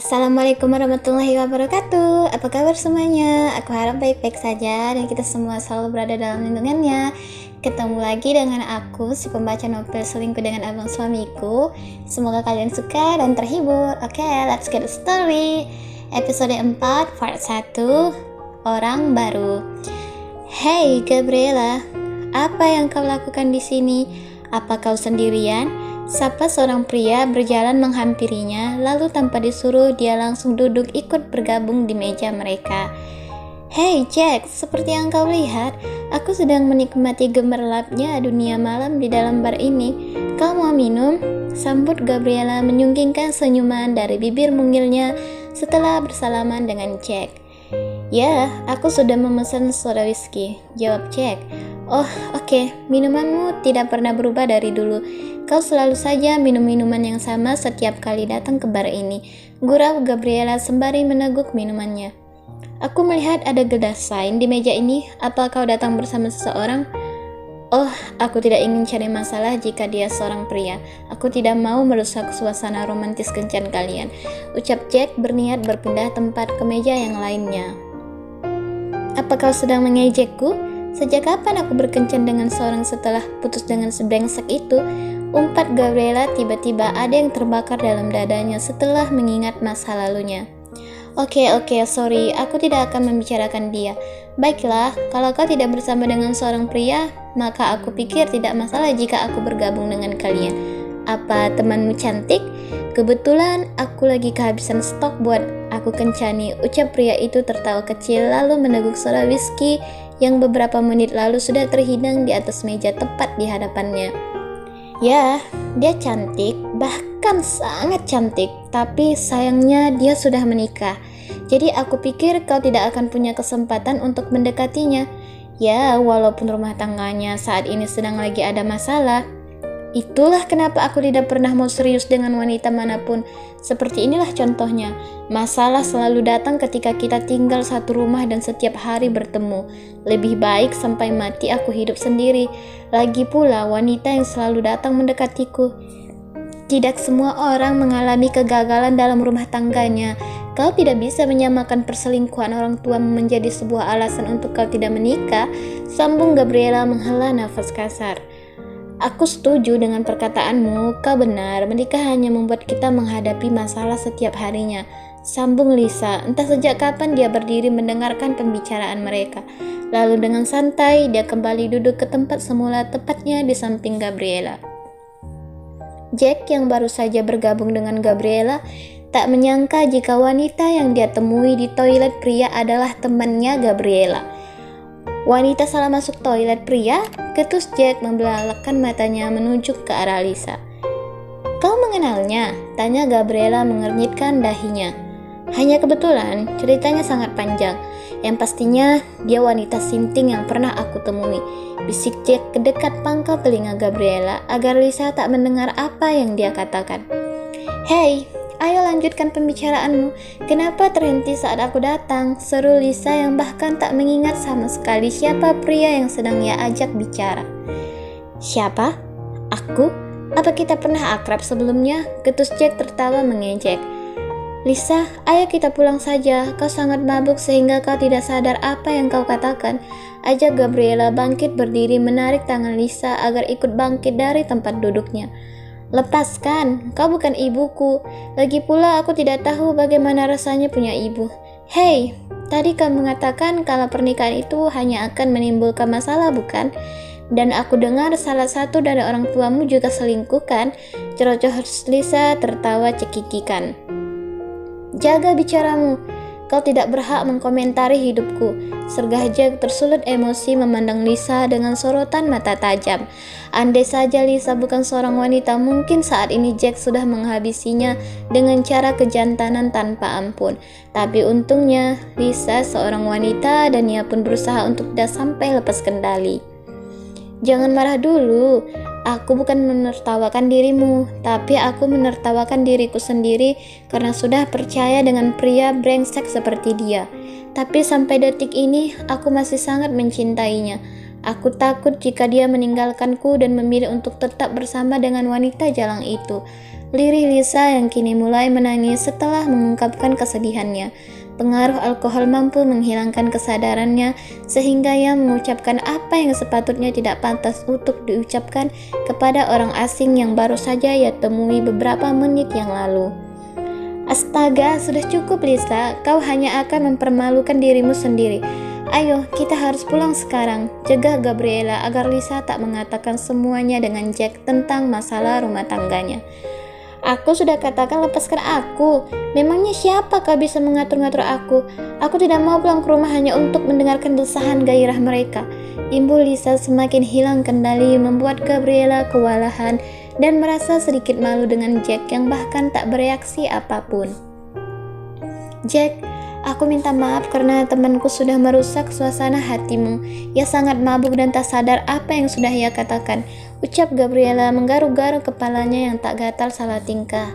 Assalamualaikum warahmatullahi wabarakatuh. Apa kabar semuanya? Aku harap baik-baik saja dan kita semua selalu berada dalam lindungannya. Ketemu lagi dengan aku, si pembaca novel Selingkuh dengan Abang Suamiku. Semoga kalian suka dan terhibur. Oke, let's get the story. Episode 4, part 1, Orang Baru. Hey Gabriela, apa yang kau lakukan di sini? Apa kau sendirian? Sapa seorang pria berjalan menghampirinya, lalu tanpa disuruh dia langsung duduk ikut bergabung di meja mereka. Hey Jack, seperti yang kau lihat, aku sedang menikmati gemerlapnya dunia malam di dalam bar ini. Kau mau minum? Sambut Gabriela menyunggingkan senyuman dari bibir mungilnya setelah bersalaman dengan Jack. Ya, aku sudah memesan soda whisky, jawab Jack. Oh, oke. Minumanmu tidak pernah berubah dari dulu. Kau selalu saja minum minuman yang sama setiap kali datang ke bar ini, gurau Gabriela sembari meneguk minumannya. Aku melihat ada gelas sain di meja ini. Apa kau datang bersama seseorang? Oh, aku tidak ingin cari masalah jika dia seorang pria. Aku tidak mau merusak suasana romantis kencan kalian, ucap Jack berniat berpindah tempat ke meja yang lainnya. Apa kau sedang mengejekku? Sejak kapan aku berkencan dengan seorang setelah putus dengan sebrengsek itu? Umpat Gabriela, tiba-tiba ada yang terbakar dalam dadanya setelah mengingat masa lalunya. Oke, sorry, aku tidak akan membicarakan dia. Baiklah, kalau kau tidak bersama dengan seorang pria, maka aku pikir tidak masalah jika aku bergabung dengan kalian. Apa temanmu cantik? Kebetulan aku lagi kehabisan stok buat aku kencani, ucap pria itu tertawa kecil lalu meneguk soda whisky yang beberapa menit lalu sudah terhidang di atas meja tepat di hadapannya. Ya, dia cantik, bahkan sangat cantik, tapi sayangnya dia sudah menikah. Jadi aku pikir kau tidak akan punya kesempatan untuk mendekatinya. Ya, walaupun rumah tangganya saat ini sedang lagi ada masalah. Itulah kenapa aku tidak pernah mau serius dengan wanita manapun. Seperti inilah contohnya. Masalah selalu datang ketika kita tinggal satu rumah dan setiap hari bertemu. Lebih baik sampai mati aku hidup sendiri. Lagi pula wanita yang selalu datang mendekatiku. Tidak semua orang mengalami kegagalan dalam rumah tangganya. Kau tidak bisa menyamakan perselingkuhan orang tuamu menjadi sebuah alasan untuk kau tidak menikah, sambung Gabriela menghela nafas kasar. Aku setuju dengan perkataanmu, kau benar, menikah hanya membuat kita menghadapi masalah setiap harinya, sambung Lisa. Entah sejak kapan dia berdiri mendengarkan pembicaraan mereka. Lalu dengan santai, dia kembali duduk ke tempat semula, tepatnya di samping Gabriela. Jack yang baru saja bergabung dengan Gabriela, tak menyangka jika wanita yang dia temui di toilet pria adalah temannya Gabriela. Wanita salah masuk toilet pria? Ketus Jack membelalakkan matanya menunjuk ke arah Lisa. Kau mengenalnya? Tanya Gabriela mengernyitkan dahinya. Hanya kebetulan, ceritanya sangat panjang. Yang pastinya, dia wanita sinting yang pernah aku temui. Bisik Jack ke dekat pangkal telinga Gabriela agar Lisa tak mendengar apa yang dia katakan. Hei, ayo lanjutkan pembicaraanmu. Kenapa terhenti saat aku datang? Seru Lisa yang bahkan tak mengingat sama sekali siapa pria yang sedang ia ajak bicara. Siapa? Aku? Apa kita pernah akrab sebelumnya? Ketus Jack tertawa mengejek. Lisa, ayo kita pulang saja. Kau sangat mabuk sehingga kau tidak sadar apa yang kau katakan. Ajak Gabriela bangkit berdiri menarik tangan Lisa agar ikut bangkit dari tempat duduknya. Lepaskan, kau bukan ibuku. Lagi pula aku tidak tahu bagaimana rasanya punya ibu. Hei, tadi kau mengatakan kalau pernikahan itu hanya akan menimbulkan masalah, bukan? Dan aku dengar salah satu dari orang tuamu juga selingkuh, kan? Cerocoh Lisa tertawa cekikikan. Jaga bicaramu. Kau tidak berhak mengkomentari hidupku. Sergah Jack tersulut emosi memandang Lisa dengan sorotan mata tajam. Andai saja Lisa bukan seorang wanita, mungkin saat ini Jack sudah menghabisinya dengan cara kejantanan tanpa ampun. Tapi untungnya Lisa seorang wanita dan ia pun berusaha untuk tidak sampai lepas kendali. Jangan marah dulu. Aku bukan menertawakan dirimu, tapi aku menertawakan diriku sendiri karena sudah percaya dengan pria brengsek seperti dia. Tapi sampai detik ini, aku masih sangat mencintainya. Aku takut jika dia meninggalkanku dan memilih untuk tetap bersama dengan wanita jalang itu. Lirih Lisa yang kini mulai menangis setelah mengungkapkan kesedihannya. Pengaruh alkohol mampu menghilangkan kesadarannya sehingga ia mengucapkan apa yang sepatutnya tidak pantas untuk diucapkan kepada orang asing yang baru saja ia temui beberapa menit yang lalu. Astaga, sudah cukup Lisa, kau hanya akan mempermalukan dirimu sendiri. Ayo, kita harus pulang sekarang, cegah Gabriela agar Lisa tak mengatakan semuanya dengan Jack tentang masalah rumah tangganya. Aku sudah katakan lepaskan aku. Memangnya siapa kau bisa mengatur-ngatur aku? Aku tidak mau pulang ke rumah hanya untuk mendengarkan desahan gairah mereka. Imbul Lisa semakin hilang kendali membuat Gabriela kewalahan dan merasa sedikit malu dengan Jack yang bahkan tak bereaksi apapun. Jack, aku minta maaf karena temanku sudah merusak suasana hatimu. Ia sangat mabuk dan tak sadar apa yang sudah ia katakan, ucap Gabriela menggaruk-garuk kepalanya yang tak gatal salah tingkah.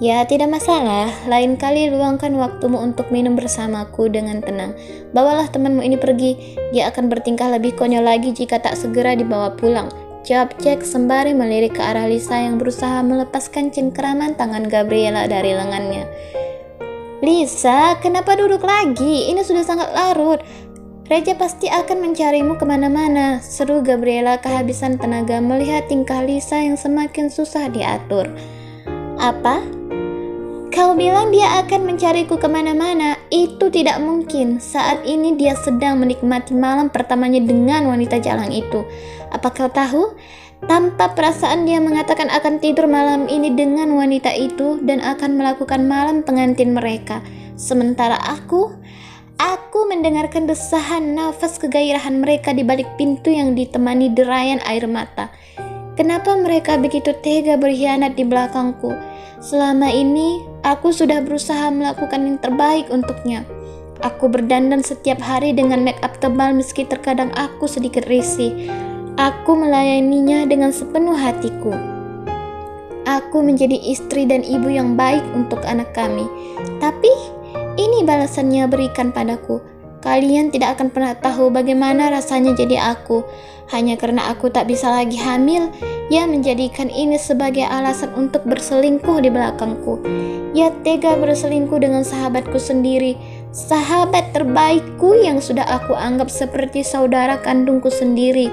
Ya, tidak masalah. Lain kali luangkan waktumu untuk minum bersamaku dengan tenang. Bawalah temanmu ini pergi. Dia akan bertingkah lebih konyol lagi jika tak segera dibawa pulang, jawab Jack sembari melirik ke arah Lisa yang berusaha melepaskan cengkeraman tangan Gabriela dari lengannya. Lisa, kenapa duduk lagi? Ini sudah sangat larut. Reja pasti akan mencarimu kemana-mana, seru Gabriela kehabisan tenaga melihat tingkah Lisa yang semakin susah diatur. Apa? Kau bilang dia akan mencariku kemana-mana? Itu tidak mungkin. Saat ini dia sedang menikmati malam pertamanya dengan wanita jalang itu. Apa kau tahu? Tanpa perasaan dia mengatakan akan tidur malam ini dengan wanita itu dan akan melakukan malam pengantin mereka. Sementara aku mendengarkan desahan nafas kegairahan mereka di balik pintu yang ditemani derayan air mata. Kenapa mereka begitu tega berkhianat di belakangku? Selama ini, aku sudah berusaha melakukan yang terbaik untuknya. Aku berdandan setiap hari dengan make up tebal meski terkadang aku sedikit risih. Aku melayaninya dengan sepenuh hatiku. Aku menjadi istri dan ibu yang baik untuk anak kami. Tapi, ini balasannya berikan padaku. Kalian tidak akan pernah tahu bagaimana rasanya jadi aku. Hanya karena aku tak bisa lagi hamil, ia menjadikan ini sebagai alasan untuk berselingkuh di belakangku. Ia tega berselingkuh dengan sahabatku sendiri, sahabat terbaikku yang sudah aku anggap seperti saudara kandungku sendiri.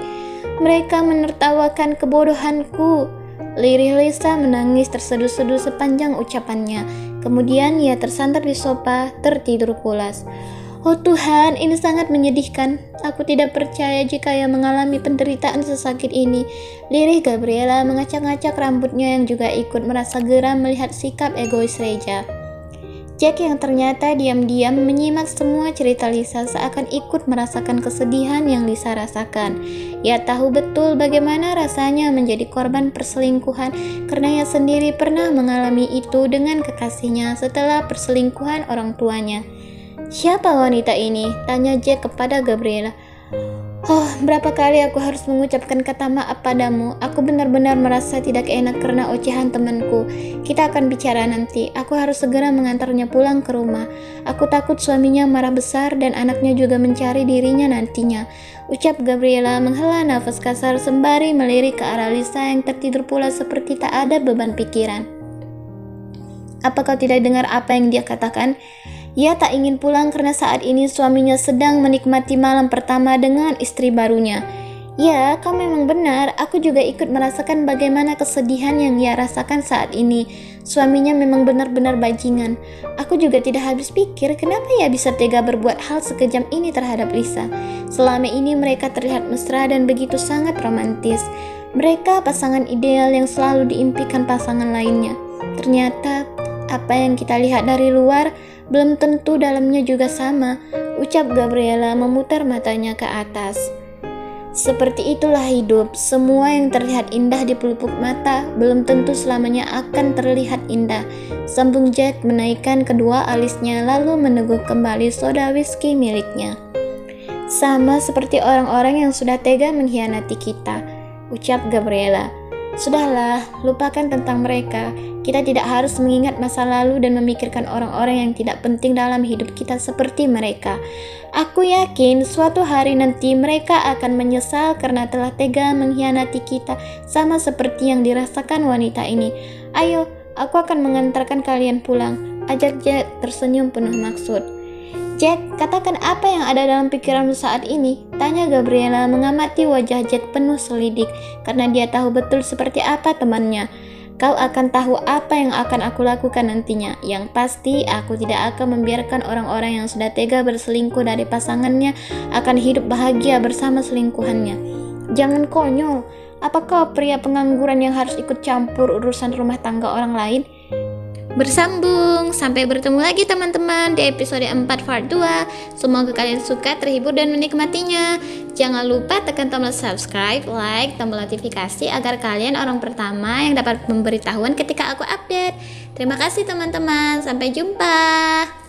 Mereka menertawakan kebodohanku. Lirih Lisa menangis terseduh-seduh sepanjang ucapannya. Kemudian ia tersandar di sofa, tertidur pulas. Oh Tuhan, ini sangat menyedihkan. Aku tidak percaya jika ia mengalami penderitaan sesakit ini. Lirih Gabriela mengacak-ngacak rambutnya yang juga ikut merasa geram melihat sikap egois Reja. Jack yang ternyata diam-diam menyimak semua cerita Lisa seakan ikut merasakan kesedihan yang Lisa rasakan. Ia tahu betul bagaimana rasanya menjadi korban perselingkuhan karena ia sendiri pernah mengalami itu dengan kekasihnya setelah perselingkuhan orang tuanya. Siapa wanita ini? Tanya Jack kepada Gabriela. Oh, berapa kali aku harus mengucapkan kata maaf padamu. Aku benar-benar merasa tidak enak karena ocehan temanku. Kita akan bicara nanti. Aku harus segera mengantarnya pulang ke rumah. Aku takut suaminya marah besar dan anaknya juga mencari dirinya nantinya, ucap Gabriela menghela nafas kasar sembari melirik ke arah Lisa yang tertidur pula seperti tak ada beban pikiran. Apa kau tidak dengar apa yang dia katakan? Ia tak ingin pulang karena saat ini suaminya sedang menikmati malam pertama dengan istri barunya. Ya, kau memang benar. Aku juga ikut merasakan bagaimana kesedihan yang ia rasakan saat ini. Suaminya memang benar-benar bajingan. Aku juga tidak habis pikir kenapa ia bisa tega berbuat hal sekejam ini terhadap Lisa. Selama ini mereka terlihat mesra dan begitu sangat romantis. Mereka pasangan ideal yang selalu diimpikan pasangan lainnya. Ternyata apa yang kita lihat dari luar belum tentu dalamnya juga sama, ucap Gabriela memutar matanya ke atas. Seperti itulah hidup, semua yang terlihat indah di pelupuk mata belum tentu selamanya akan terlihat indah, sambung Jack menaikkan kedua alisnya lalu meneguk kembali soda whisky miliknya. Sama seperti orang-orang yang sudah tega mengkhianati kita, ucap Gabriela. Sudahlah, lupakan tentang mereka. Kita tidak harus mengingat masa lalu dan memikirkan orang-orang yang tidak penting dalam hidup kita seperti mereka. Aku yakin suatu hari nanti mereka akan menyesal karena telah tega mengkhianati kita, sama seperti yang dirasakan wanita ini. Ayo, aku akan mengantarkan kalian pulang, ajak Jack tersenyum penuh maksud. Jack, katakan apa yang ada dalam pikiranmu saat ini? Tanya Gabriela mengamati wajah Jack penuh selidik, karena dia tahu betul seperti apa temannya. Kau akan tahu apa yang akan aku lakukan nantinya. Yang pasti, aku tidak akan membiarkan orang-orang yang sudah tega berselingkuh dari pasangannya akan hidup bahagia bersama selingkuhannya. Jangan konyol. Apakah pria pengangguran yang harus ikut campur urusan rumah tangga orang lain? Bersambung, sampai bertemu lagi teman-teman di episode 4 part 2. Semoga kalian suka, terhibur, dan menikmatinya. Jangan lupa tekan tombol subscribe, like, tombol notifikasi agar kalian orang pertama yang dapat pemberitahuan ketika aku update. Terima kasih teman-teman, sampai jumpa.